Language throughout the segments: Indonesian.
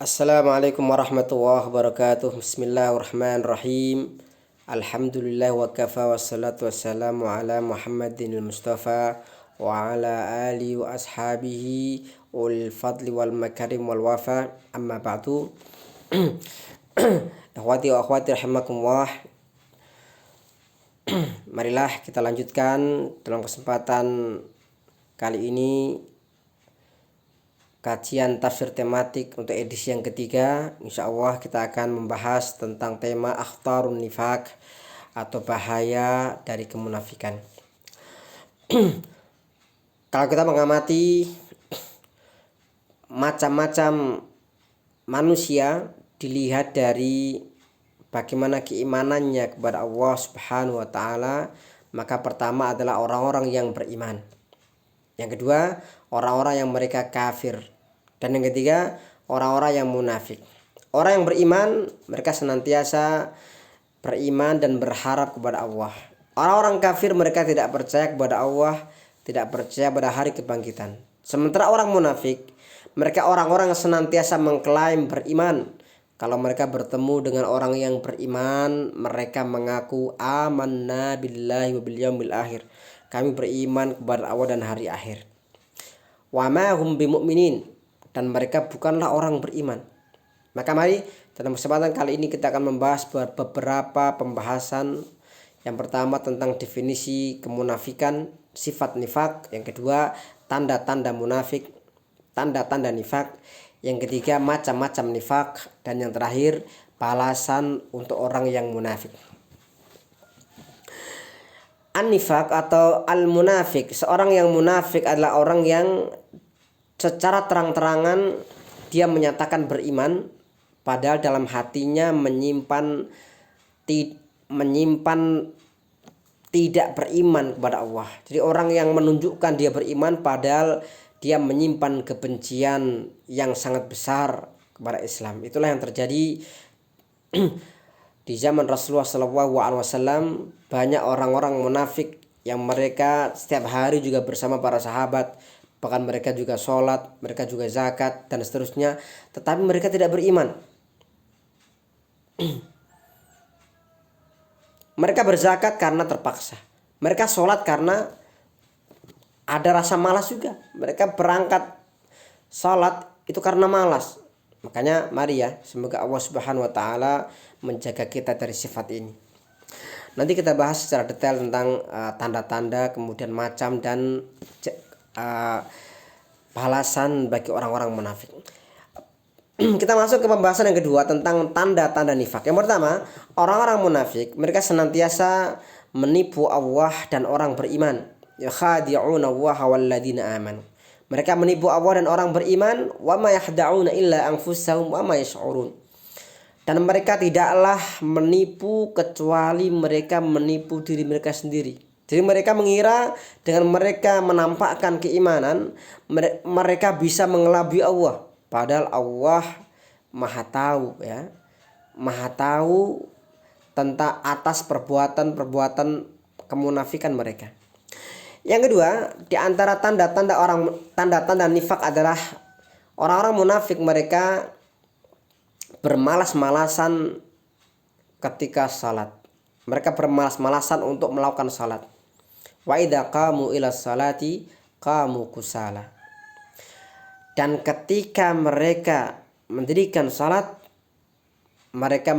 Assalamualaikum warahmatullahi wabarakatuh. Bismillahirrahmanirrahim. Alhamdulillah wa kafa wassalatu wassalamu ala Muhammadin al-Mustafa wa ala alihi wa ashabihi ul fadli wal makarim wal wafa. Amma ba'du. Akhwati wa akhwati rahimakumullah. Marilah kita lanjutkan dalam kesempatan kali ini kajian tafsir tematik untuk edisi yang ketiga. Insya Allah kita akan membahas tentang tema akhtarun nifaq atau bahaya dari kemunafikan. Kalau kita mengamati macam-macam manusia, dilihat dari bagaimana keimanannya kepada Allah Subhanahu wa taala, maka pertama adalah orang-orang yang beriman. Yang kedua, orang-orang yang mereka kafir. Dan yang ketiga, orang-orang yang munafik. Orang yang beriman, mereka senantiasa beriman dan berharap kepada Allah. Orang-orang kafir, mereka tidak percaya kepada Allah, tidak percaya pada hari kebangkitan. Sementara orang munafik, mereka orang-orang yang senantiasa mengklaim beriman. Kalau mereka bertemu dengan orang yang beriman, mereka mengaku amanna billahi wa bil yaumil akhir. Kami beriman kepada Allah dan hari akhir. Wa ma hum bimu'minin, dan mereka bukanlah orang beriman. Maka mari dalam kesempatan kali ini kita akan membahas beberapa pembahasan. Yang pertama tentang definisi kemunafikan, sifat nifak. Yang kedua, tanda-tanda munafik, tanda-tanda nifak. Yang ketiga, macam-macam nifak. Dan yang terakhir, balasan untuk orang yang munafik. An-nifaq atau al-munafik, seorang yang munafik adalah orang yang secara terang-terangan dia menyatakan beriman, padahal dalam hatinya menyimpan tidak beriman kepada Allah. Jadi orang yang menunjukkan dia beriman padahal dia menyimpan kebencian yang sangat besar kepada Islam. Itulah yang terjadi di zaman Rasulullah SAW. Banyak orang-orang munafik yang mereka setiap hari juga bersama para sahabat, bahkan mereka juga sholat, mereka juga zakat dan seterusnya, tetapi mereka tidak beriman. Mereka berzakat karena terpaksa, mereka sholat karena ada rasa malas juga, mereka berangkat sholat itu karena malas. Makanya mari ya, semoga Allah Subhanahu wa taala menjaga kita dari sifat ini. Nanti kita bahas secara detail tentang tanda-tanda, kemudian macam dan balasan bagi orang-orang munafik. Kita masuk ke pembahasan yang kedua tentang tanda-tanda nifak. Yang pertama, orang-orang munafik mereka senantiasa menipu Allah dan orang beriman. Yakhadi'una Allah walladzina amanu. Mereka menipu Allah dan orang beriman. Wa ma yakhda'una illa anfusahum wa ma yash'urun. Dan mereka tidaklah menipu kecuali mereka menipu diri mereka sendiri. Jadi mereka mengira dengan mereka menampakkan keimanan, mereka bisa mengelabui Allah. Padahal Allah Maha tahu ya. Maha tahu tentang atas perbuatan-perbuatan kemunafikan mereka. Yang kedua, di antara tanda-tanda nifak adalah orang-orang munafik mereka bermalas-malasan ketika salat. Mereka bermalas-malasan untuk melakukan salat. Wa idza qamu ila salati qamu kusala. Dan ketika mereka mendirikan salat, mereka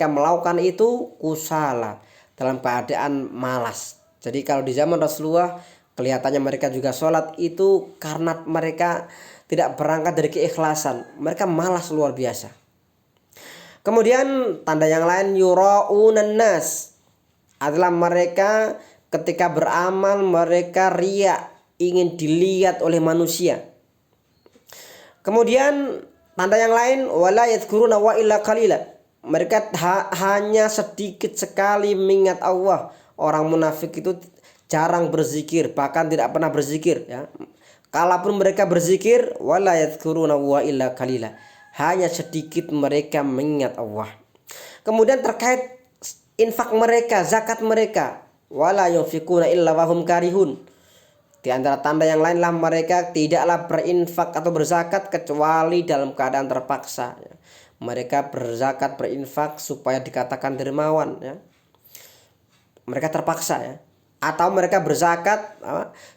melakukan itu kusala, dalam keadaan malas. Jadi kalau di zaman Rasulullah kelihatannya mereka juga sholat itu karena mereka tidak berangkat dari keikhlasan. Mereka malas luar biasa. Kemudian tanda yang lain, yura'unan nas, adalah mereka ketika beramal mereka riya, ingin dilihat oleh manusia. Kemudian tanda yang lain, wala yadhkuruna wa illa qalila, mereka hanya sedikit sekali mengingat Allah. Orang munafik itu jarang berzikir, bahkan tidak pernah berzikir ya. Kalaupun mereka berzikir, wala yadhkuruna wa illa qalila, hanya sedikit mereka mengingat Allah. Kemudian terkait infak mereka, zakat mereka, wala yunfikuna illa wahum karihun, Di antara tanda yang lainlah mereka tidaklah berinfak atau berzakat kecuali dalam keadaan terpaksa. Mereka berzakat berinfak supaya dikatakan dermawan, ya. Mereka terpaksa, ya. Atau mereka berzakat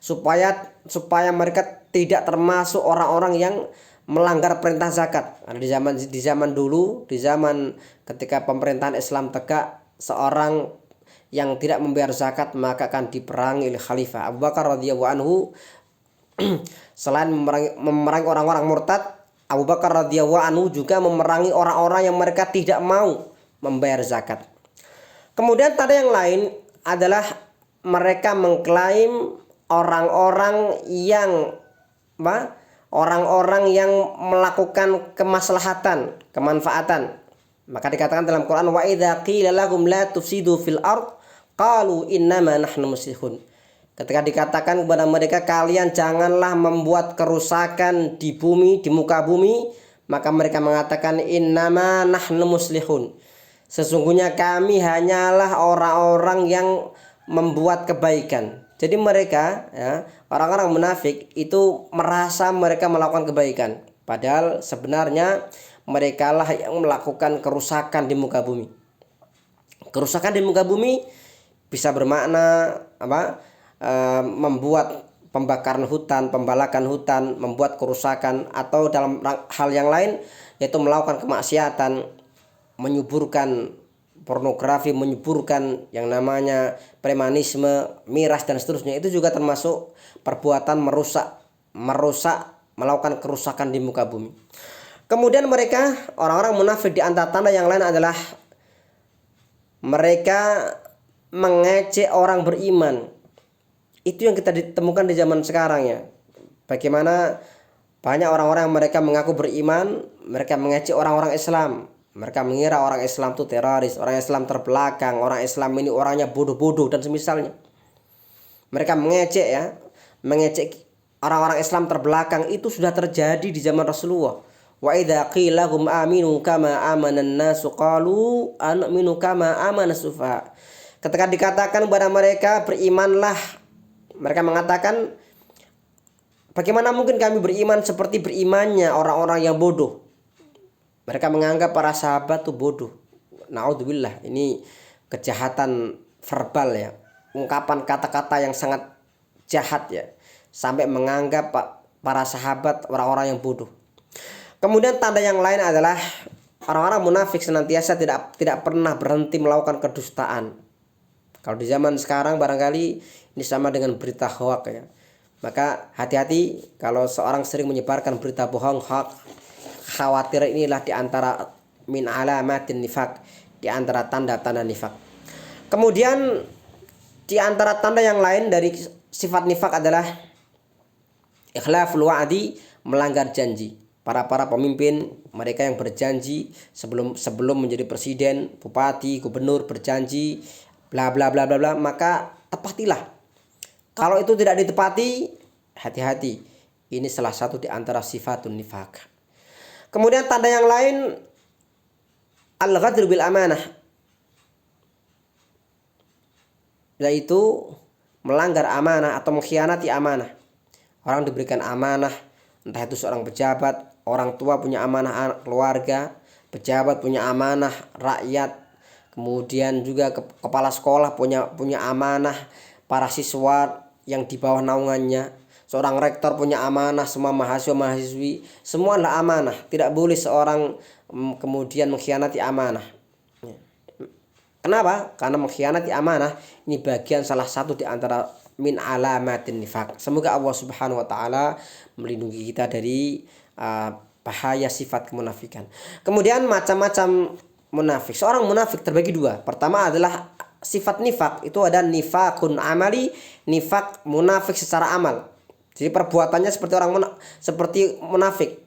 supaya mereka tidak termasuk orang-orang yang melanggar perintah zakat. Karena di zaman dulu, di zaman ketika pemerintahan Islam tegak, seorang yang tidak membayar zakat maka akan diperangi oleh Khalifah Abu Bakar radhiyallahu anhu. Selain memerangi orang-orang murtad, Abu Bakar radhiyallahu anhu juga memerangi orang-orang yang mereka tidak mau membayar zakat. Kemudian tanda yang lain adalah mereka mengklaim orang-orang yang melakukan kemaslahatan, kemanfaatan. Maka dikatakan dalam Quran, wa idza qila lahum la tufsidu fil ard qalu innama nahnu muslihun. Ketika dikatakan kepada mereka, kalian janganlah membuat kerusakan di bumi, di muka bumi, maka mereka mengatakan innama nahnu muslihun. Sesungguhnya kami hanyalah orang-orang yang membuat kebaikan. Jadi mereka, ya, orang-orang munafik itu merasa mereka melakukan kebaikan, padahal sebenarnya mereka lah yang melakukan kerusakan di muka bumi. Kerusakan di muka bumi bisa bermakna membuat pembakaran hutan, pembalakan hutan, membuat kerusakan, atau dalam hal yang lain yaitu melakukan kemaksiatan, menyuburkan pornografi, menyuburkan yang namanya premanisme, miras dan seterusnya. Itu juga termasuk perbuatan merusak, melakukan kerusakan di muka bumi. Kemudian mereka, orang-orang munafik, di antara tanda yang lain adalah mereka mengejek orang beriman. Itu yang kita ditemukan di zaman sekarang, ya. Bagaimana banyak orang-orang yang mereka mengaku beriman, mereka mengejek orang-orang Islam. Mereka mengira orang Islam itu teroris, orang Islam terbelakang, orang Islam ini orangnya bodoh-bodoh dan semisalnya. Mereka mengejek, ya, mengejek orang-orang Islam terbelakang. Itu sudah terjadi di zaman Rasulullah. Wa idza qila hum aminu kama amanan nasu qalu anu'minu kama amanas sufaha. Ketika dikatakan kepada mereka berimanlah, mereka mengatakan, bagaimana mungkin kami beriman seperti berimannya orang-orang yang bodoh. Mereka menganggap para sahabat itu bodoh. Naudzubillah, ini kejahatan verbal, ya. Ungkapan kata-kata yang sangat jahat, ya. Sampai menganggap para sahabat orang-orang yang bodoh. Kemudian tanda yang lain adalah orang-orang munafik senantiasa tidak pernah berhenti melakukan kedustaan. Kalau di zaman sekarang barangkali ini sama dengan berita hoak, ya. Maka hati-hati kalau seorang sering menyebarkan berita bohong, hoak. Khawatir inilah di antara min alamatin nifaq, di antara tanda-tanda nifaq. Kemudian di antara tanda yang lain dari sifat nifaq adalah ikhlaful wa'di, melanggar janji. Para pemimpin, mereka yang berjanji sebelum menjadi presiden, bupati, gubernur, berjanji bla bla bla bla bla, maka tepatilah. Kalau itu tidak ditepati, hati-hati. Ini salah satu di antara sifatun nifaq. Kemudian tanda yang lain, al-ghadr bil amanah, yaitu melanggar amanah atau mengkhianati amanah. Orang diberikan amanah, entah itu seorang pejabat, orang tua punya amanah keluarga, pejabat punya amanah rakyat, kemudian juga kepala sekolah punya amanah para siswa yang di bawah naungannya, seorang rektor punya amanah semua mahasiswa-mahasiswi, semua adalah amanah. Tidak boleh seorang kemudian mengkhianati amanah. Kenapa? Karena mengkhianati amanah ini bagian salah satu di antara min alamatin nifaq. Semoga Allah Subhanahu wa taala melindungi kita dari bahaya sifat kemunafikan. Kemudian macam-macam munafik. Seorang munafik terbagi dua. Pertama adalah sifat nifaq, itu ada nifaqun amali, nifaq munafik secara amal. Jadi perbuatannya seperti munafik.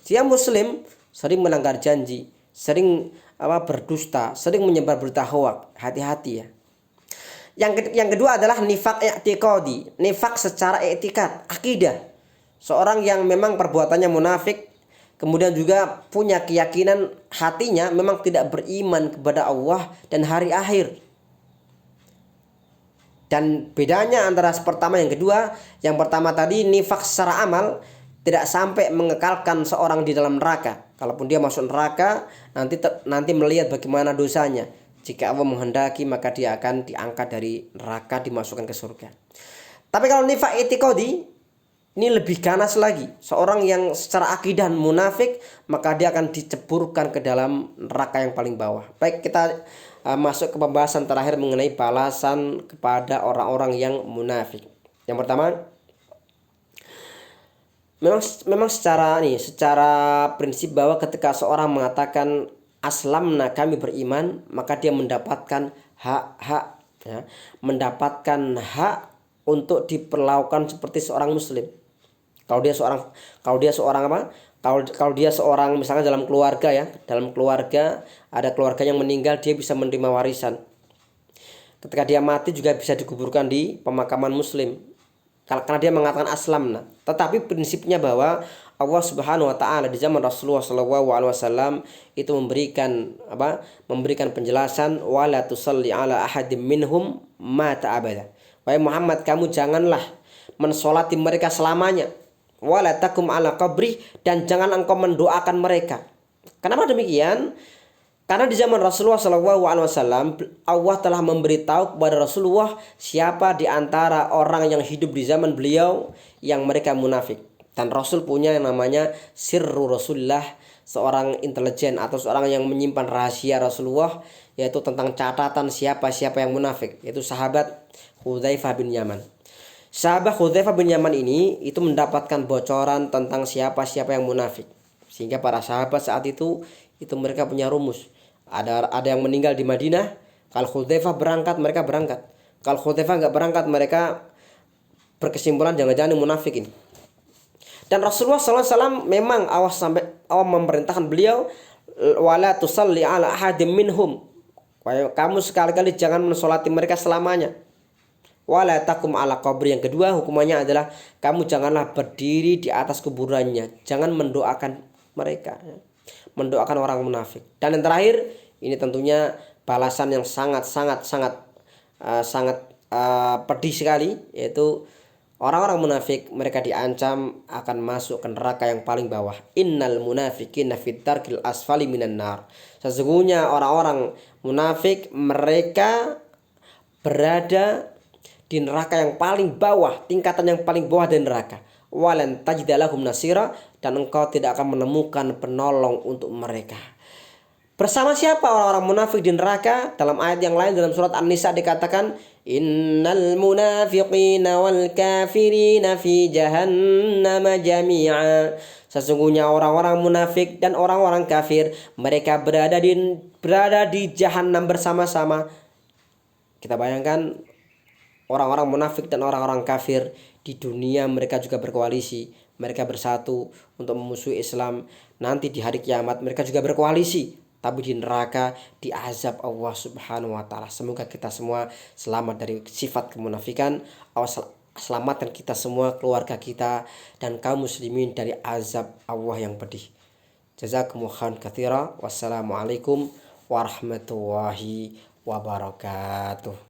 Dia muslim, sering melanggar janji, sering berdusta, sering menyebar berita hoak. Hati-hati, ya. Yang kedua adalah nifaq i'tiqadi, nifaq secara i'tikad, akidah. Seorang yang memang perbuatannya munafik, kemudian juga punya keyakinan hatinya memang tidak beriman kepada Allah dan hari akhir. Dan bedanya antara pertama yang kedua, yang pertama tadi nifak secara amal tidak sampai mengekalkan seorang di dalam neraka. Kalaupun dia masuk neraka, nanti melihat bagaimana dosanya. Jika Allah menghendaki, maka dia akan diangkat dari neraka, dimasukkan ke surga. Tapi kalau nifak i'tiqadi, ini lebih ganas lagi. Seorang yang secara akidah munafik, maka dia akan diceburkan ke dalam neraka yang paling bawah. Baik, kita masuk ke pembahasan terakhir mengenai balasan kepada orang-orang yang munafik. Yang pertama, memang secara prinsip bahwa ketika seorang mengatakan aslamna, kami beriman, maka dia mendapatkan hak-hak, ya, mendapatkan hak untuk diperlakukan seperti seorang muslim. Kalau dia seorang apa? Kalau dia seorang misalnya dalam keluarga, ya, dalam keluarga ada keluarga yang meninggal, dia bisa menerima warisan. Ketika dia mati juga bisa dikuburkan di pemakaman muslim, karena dia mengatakan aslamna. Tetapi prinsipnya bahwa Allah Subhanahu wa taala di zaman Rasulullah SAW itu memberikan penjelasan, wala tusalli ala ahadim minhum mata abada. Wahai Muhammad, kamu janganlah mensolati mereka selamanya. Wala takum ala qabri, dan jangan engkau mendoakan mereka. Kenapa demikian? Karena di zaman Rasulullah SAW, Allah telah memberitahu kepada Rasulullah siapa di antara orang yang hidup di zaman beliau yang mereka munafik. Dan Rasul punya yang namanya sirru Rasulullah, seorang intelijen atau seorang yang menyimpan rahasia Rasulullah, yaitu tentang catatan siapa-siapa yang munafik, yaitu sahabat Hudzaifah bin Yaman. Sahabat Hudzaifah bin Yaman ini itu mendapatkan bocoran tentang siapa-siapa yang munafik. Sehingga para sahabat saat itu mereka punya rumus. Ada yang meninggal di Madinah, kalau Hudzaifah berangkat, mereka berangkat. Kalau Hudzaifah nggak berangkat, mereka berkesimpulan jangan-jangan munafik ini. Dan Rasulullah SAW memang Allah memerintahkan beliau, wala tusalli ala ahadim minhum. Kamu sekali-kali jangan mensolati mereka selamanya. Wala takum ala qabri. Yang kedua hukumannya adalah kamu janganlah berdiri di atas kuburannya, jangan mendoakan mereka, mendoakan orang munafik. Dan yang terakhir, ini tentunya balasan yang sangat pedih sekali, yaitu orang-orang munafik mereka diancam akan masuk ke neraka yang paling bawah. Innal munafiqina fid darkil asfali minan nar. Sesungguhnya orang-orang munafik mereka berada di neraka yang paling bawah, tingkatan yang paling bawah dari neraka. Walan tajidalahum nasira, dan engkau tidak akan menemukan penolong untuk mereka. Bersama siapa orang-orang munafik di neraka? Dalam ayat yang lain dalam surat An-Nisa dikatakan, innal munafiqina wal kafirina fi jahannam jami'a. Sesungguhnya orang-orang munafik dan orang-orang kafir mereka berada di jahanam bersama-sama. Kita bayangkan orang-orang munafik dan orang-orang kafir di dunia mereka juga berkoalisi, mereka bersatu untuk memusuhi Islam. Nanti di hari kiamat mereka juga berkoalisi, tapi di neraka diazab Allah Subhanahu wa taala. Semoga kita semua selamat dari sifat kemunafikan. Allah selamatkan kita semua, keluarga kita dan kaum muslimin dari azab Allah yang pedih. Jazakumullahu khairan katsira. Wassalamualaikum warahmatullahi wabarakatuh.